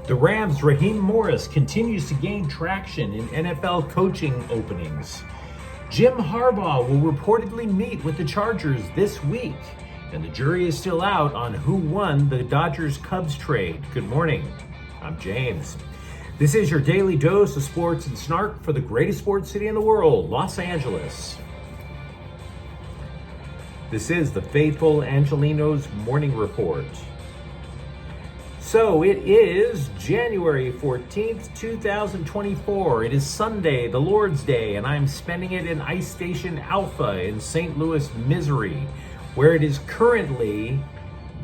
The Rams' Raheem Morris continues to gain traction in NFL coaching openings. Jim Harbaugh will reportedly meet with the Chargers this week, and the jury is still out on who won the Dodgers-Cubs trade. Good morning. I'm James. This is your daily dose of sports and snark for the greatest sports city in the world, Los Angeles. This is the faithful Angelenos Morning Report. So it is January 14th, 2024. It is Sunday, the Lord's Day, and I'm spending it in Ice Station Alpha in St. Louis, Missouri, where it is currently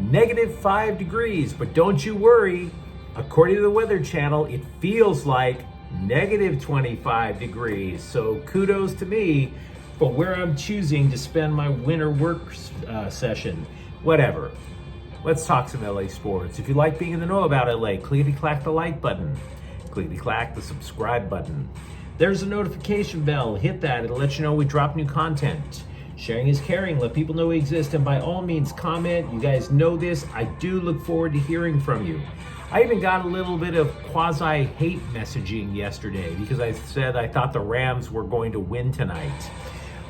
-5 degrees. But don't you worry, according to the Weather Channel, it feels like -25 degrees. So kudos to me for where I'm choosing to spend my winter work session. Whatever. Let's talk some LA sports. If you like being in the know about LA, clickety-clack the like button. Clickety-clack the subscribe button. There's a notification bell. Hit that. It'll let you know we drop new content. Sharing is caring. Let people know we exist. And by all means, comment. You guys know this. I do look forward to hearing from you. I even got a little bit of quasi-hate messaging yesterday because I said I thought the Rams were going to win tonight.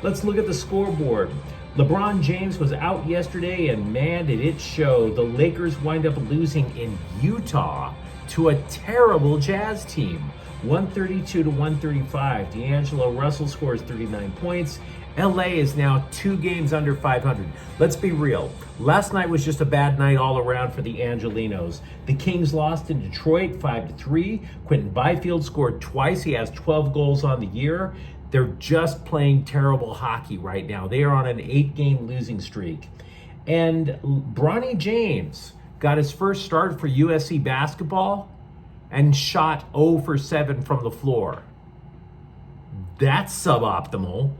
Let's look at the scoreboard. LeBron James was out yesterday, and man, did it show. The Lakers wind up losing in Utah to a terrible Jazz team, 132 to 135. D'Angelo Russell scores 39 points. LA is now 2 games under 500. Let's be real. Last night was just a bad night all around for the Angelenos. The Kings lost in Detroit 5-3. Quentin Byfield scored twice. He has 12 goals on the year. They're just playing terrible hockey right now. They are on an 8-game losing streak. And Bronny James got his first start for USC basketball and shot 0 for 7 from the floor. That's suboptimal.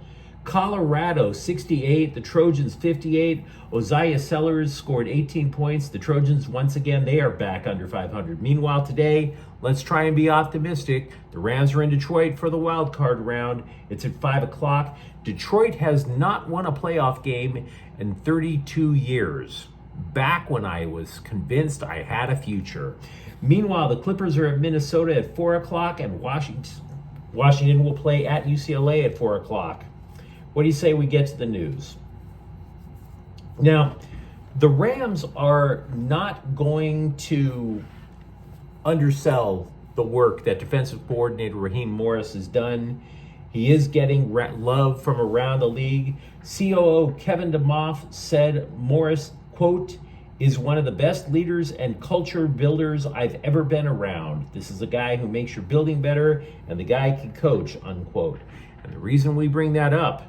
Colorado 68, the Trojans 58. Oziah Sellers scored 18 points. The Trojans, once again, they are back under 500. Meanwhile, today, let's try and be optimistic. The Rams are in Detroit for the wild card round. It's at 5 o'clock. Detroit has not won a playoff game in 32 years. Back when I was convinced I had a future. Meanwhile, the Clippers are at Minnesota at 4 o'clock, and Washington will play at UCLA at 4 o'clock. What do you say we get to the news? Now, the Rams are not going to undersell the work that defensive coordinator Raheem Morris has done. He is getting love from around the league. COO Kevin DeMoff said Morris, quote, is one of the best leaders and culture builders I've ever been around. This is a guy who makes your building better, and the guy can coach, unquote. And the reason we bring that up,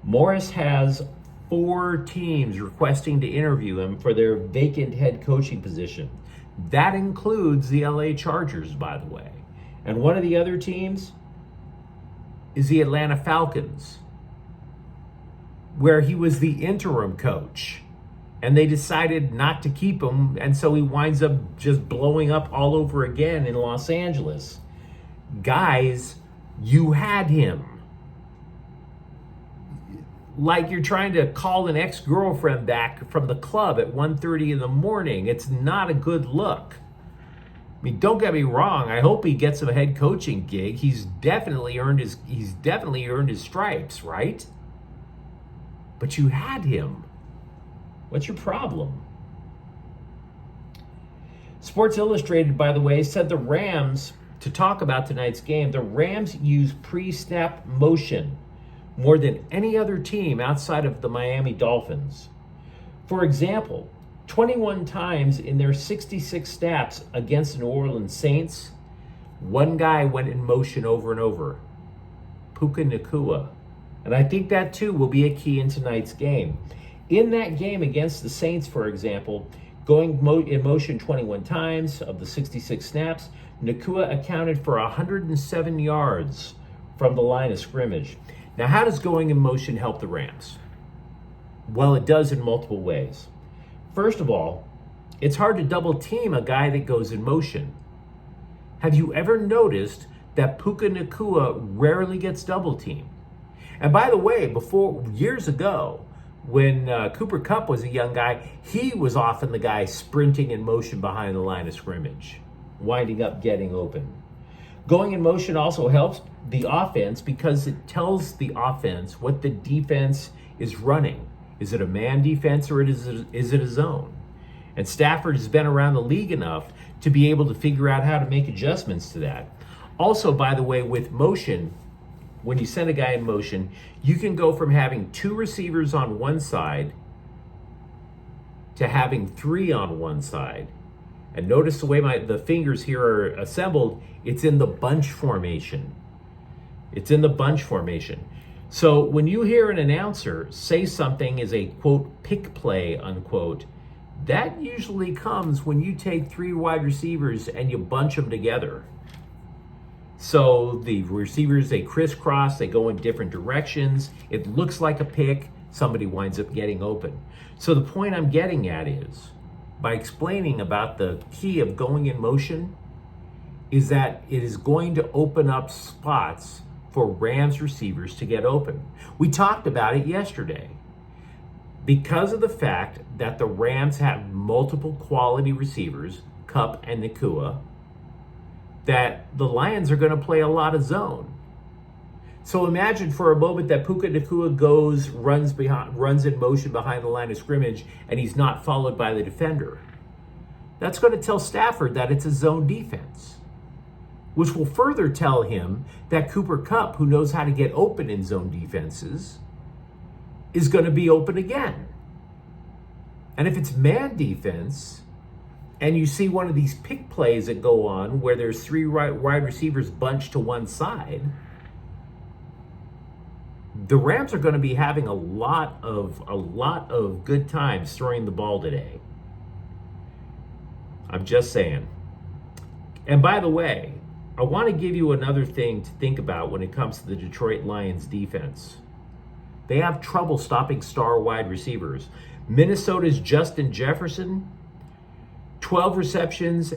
Morris has 4 teams requesting to interview him for their vacant head coaching position. That includes the LA Chargers, by the way. And one of the other teams is the Atlanta Falcons, where he was the interim coach. And they decided not to keep him, and so he winds up just blowing up all over again in Los Angeles. Guys, you had him. Like you're trying to call an ex-girlfriend back from the club at 1:30 in the morning. It's not a good look. I mean, don't get me wrong. I hope he gets a head coaching gig. He's definitely earned his stripes, right? But you had him. What's your problem? Sports Illustrated, by the way, said the Rams, to talk about tonight's game, the Rams use pre-snap motion more than any other team outside of the Miami Dolphins. For example, 21 times in their 66 snaps against the New Orleans Saints, one guy went in motion over and over, Puka Nacua. And I think that too will be a key in tonight's game. In that game against the Saints, for example, going in motion 21 times of the 66 snaps, Nacua accounted for 107 yards from the line of scrimmage. Now, how does going in motion help the Rams? Well, it does in multiple ways. First of all, it's hard to double team a guy that goes in motion. Have you ever noticed that Puka Nacua rarely gets double teamed? And by the way, years ago, when Cooper Kupp was a young guy, he was often the guy sprinting in motion behind the line of scrimmage. winding up getting open. Going in motion also helps the offense because it tells the offense what the defense is running. Is it a man defense or is it a zone? And Stafford has been around the league enough to be able to figure out how to make adjustments to that. Also, by the way, with motion, when you send a guy in motion, you can go from having 2 receivers on one side to having 3 on one side. And notice the way the fingers here are assembled, it's in the bunch formation. It's in the bunch formation. So when you hear an announcer say something is a, quote, pick play, unquote, that usually comes when you take 3 wide receivers and you bunch them together. So the receivers, they crisscross, they go in different directions. It looks like a pick, somebody winds up getting open. So the point I'm getting at is, by explaining about the key of going in motion, is that it is going to open up spots for Rams receivers to get open. We talked about it yesterday. Because of the fact that the Rams have multiple quality receivers, Kupp and Nakua, that the Lions are going to play a lot of zone. So imagine for a moment that Puka Nakua runs in motion behind the line of scrimmage, and he's not followed by the defender. That's going to tell Stafford that it's a zone defense, which will further tell him that Cooper Kupp, who knows how to get open in zone defenses, is going to be open again. And if it's man defense, and you see one of these pick plays that go on where there's 3 wide receivers bunched to one side, the Rams are going to be having a lot of good times throwing the ball today. I'm just saying. And by the way, I want to give you another thing to think about when it comes to the Detroit Lions defense. They have trouble stopping star wide receivers. Minnesota's Justin Jefferson, 12 receptions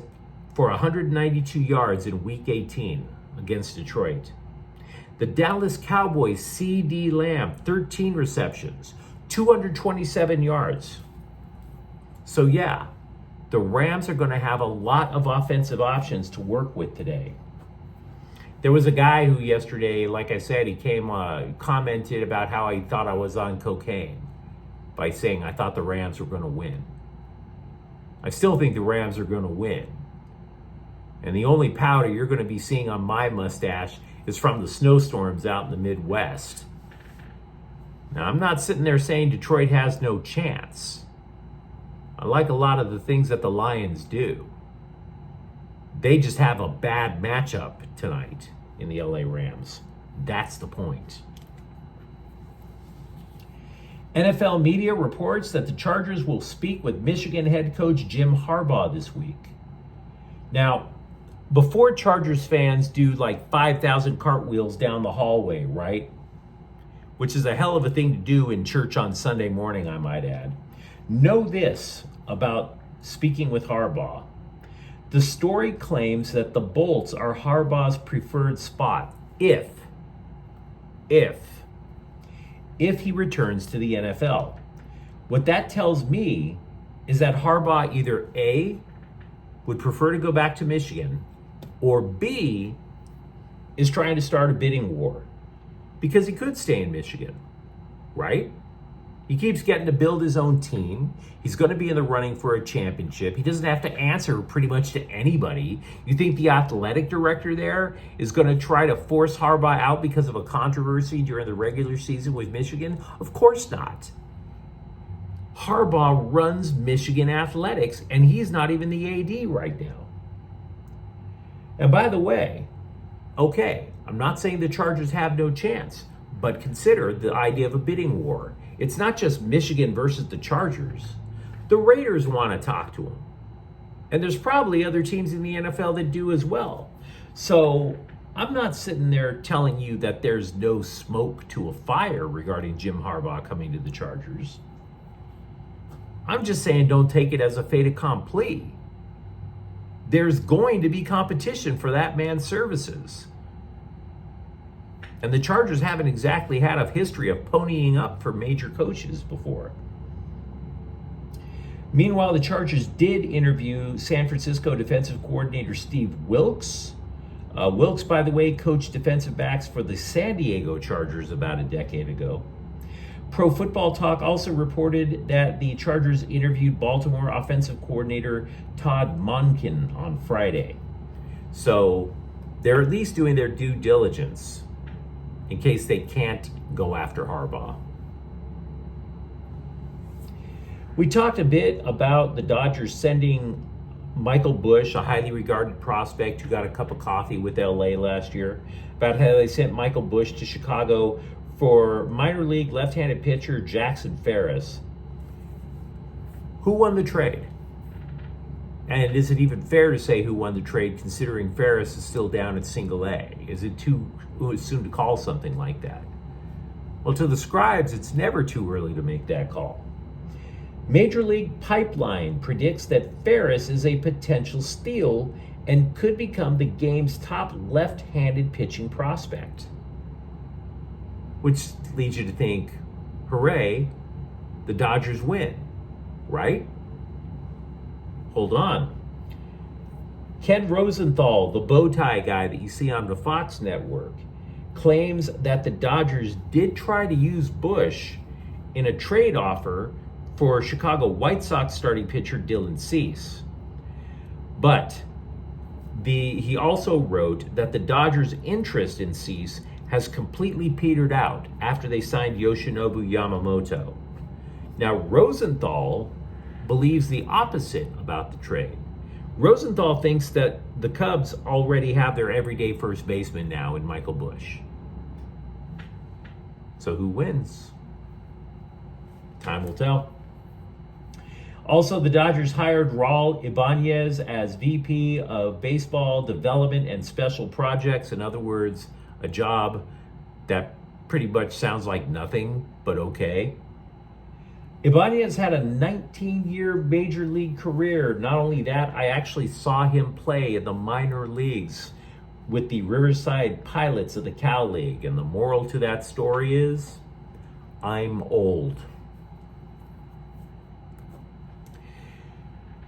for 192 yards in Week 18 against Detroit. The Dallas Cowboys' C.D. Lamb, 13 receptions, 227 yards. So yeah, the Rams are going to have a lot of offensive options to work with today. There was a guy who yesterday, like I said, he commented about how he thought I was on cocaine by saying I thought the Rams were going to win. I still think the Rams are going to win. And the only powder you're going to be seeing on my mustache is from the snowstorms out in the Midwest. Now, I'm not sitting there saying Detroit has no chance. I like a lot of the things that the Lions do. They just have a bad matchup tonight in the LA Rams. That's the point. NFL media reports that the Chargers will speak with Michigan head coach Jim Harbaugh this week. Now, before Chargers fans do like 5,000 cartwheels down the hallway, right? Which is a hell of a thing to do in church on Sunday morning, I might add. Know this about speaking with Harbaugh. The story claims that the Bolts are Harbaugh's preferred spot if he returns to the NFL. What that tells me is that Harbaugh either A, would prefer to go back to Michigan, or B, is trying to start a bidding war. Because he could stay in Michigan, right? He keeps getting to build his own team. He's going to be in the running for a championship. He doesn't have to answer pretty much to anybody. You think the athletic director there is going to try to force Harbaugh out because of a controversy during the regular season with Michigan? Of course not. Harbaugh runs Michigan athletics, and he's not even the AD right now. And by the way, okay, I'm not saying the Chargers have no chance, but consider the idea of a bidding war. It's not just Michigan versus the Chargers. The Raiders want to talk to him. And there's probably other teams in the NFL that do as well. So I'm not sitting there telling you that there's no smoke to a fire regarding Jim Harbaugh coming to the Chargers. I'm just saying don't take it as a fait accompli. There's going to be competition for that man's services. And the Chargers haven't exactly had a history of ponying up for major coaches before. Meanwhile, the Chargers did interview San Francisco defensive coordinator Steve Wilks. Wilks, by the way, coached defensive backs for the San Diego Chargers about a decade ago. Pro Football Talk also reported that the Chargers interviewed Baltimore offensive coordinator Todd Monken on Friday. So they're at least doing their due diligence in case they can't go after Harbaugh. We talked a bit about the Dodgers sending Michael Bush, a highly regarded prospect who got a cup of coffee with LA last year, about how they sent Michael Bush to Chicago for minor league left-handed pitcher Jackson Ferris. Who won the trade? And is it even fair to say who won the trade, considering Ferris is still down at single A? Is it too soon to call something like that? Well, to the scribes, it's never too early to make that call. Major League Pipeline predicts that Ferris is a potential steal and could become the game's top left-handed pitching prospect. Which leads you to think, hooray, the Dodgers win, right? Hold on. Ken Rosenthal, the bow tie guy that you see on the Fox network, claims that the Dodgers did try to use Bush in a trade offer for Chicago White Sox starting pitcher Dylan Cease. But he also wrote that the Dodgers' interest in Cease has completely petered out after they signed Yoshinobu Yamamoto. Now, Rosenthal believes the opposite about the trade. Rosenthal thinks that the Cubs already have their everyday first baseman now in Michael Bush. So who wins? Time will tell. Also, the Dodgers hired Raul Ibanez as VP of Baseball Development and Special Projects. In other words, a job that pretty much sounds like nothing, but okay. Ibanez had a 19-year major league career. Not only that, I actually saw him play in the minor leagues with the Riverside Pilots of the Cal League. And the moral to that story is, I'm old.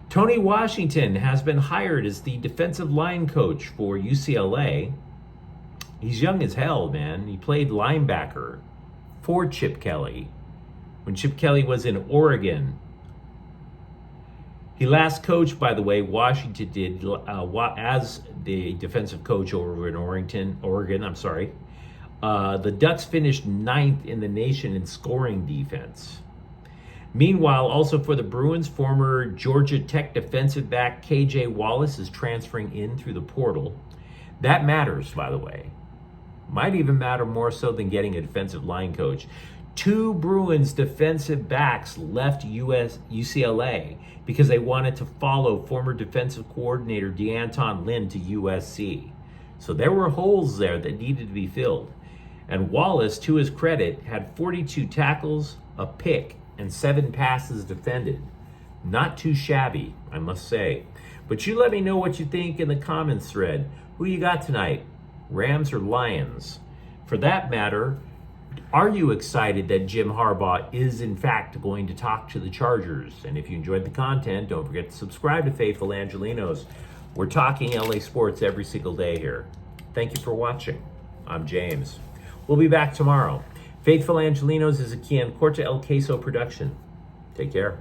Tony Washington has been hired as the defensive line coach for UCLA. He's young as hell, man. He played linebacker for Chip Kelly when Chip Kelly was in Oregon. He last coached, by the way, Washington did, as the defensive coach over in Oregon. The Ducks finished 9th in the nation in scoring defense. Meanwhile, also for the Bruins, former Georgia Tech defensive back KJ Wallace is transferring in through the portal. That matters, by the way. Might even matter more so than getting a defensive line coach. 2 Bruins defensive backs left UCLA because they wanted to follow former defensive coordinator DeAnton Lynn to USC. So there were holes there that needed to be filled. And Wallace, to his credit, had 42 tackles, a pick, and 7 passes defended. Not too shabby, I must say. But you let me know what you think in the comments thread. Who you got tonight? Rams or Lions? For that matter, are you excited that Jim Harbaugh is in fact going to talk to the Chargers? And if you enjoyed the content, don't forget to subscribe to Faithful Angelenos. We're talking LA sports every single day here. Thank you for watching. I'm James. We'll be back tomorrow. Faithful Angelenos is a Kian Corta El Queso production. Take care.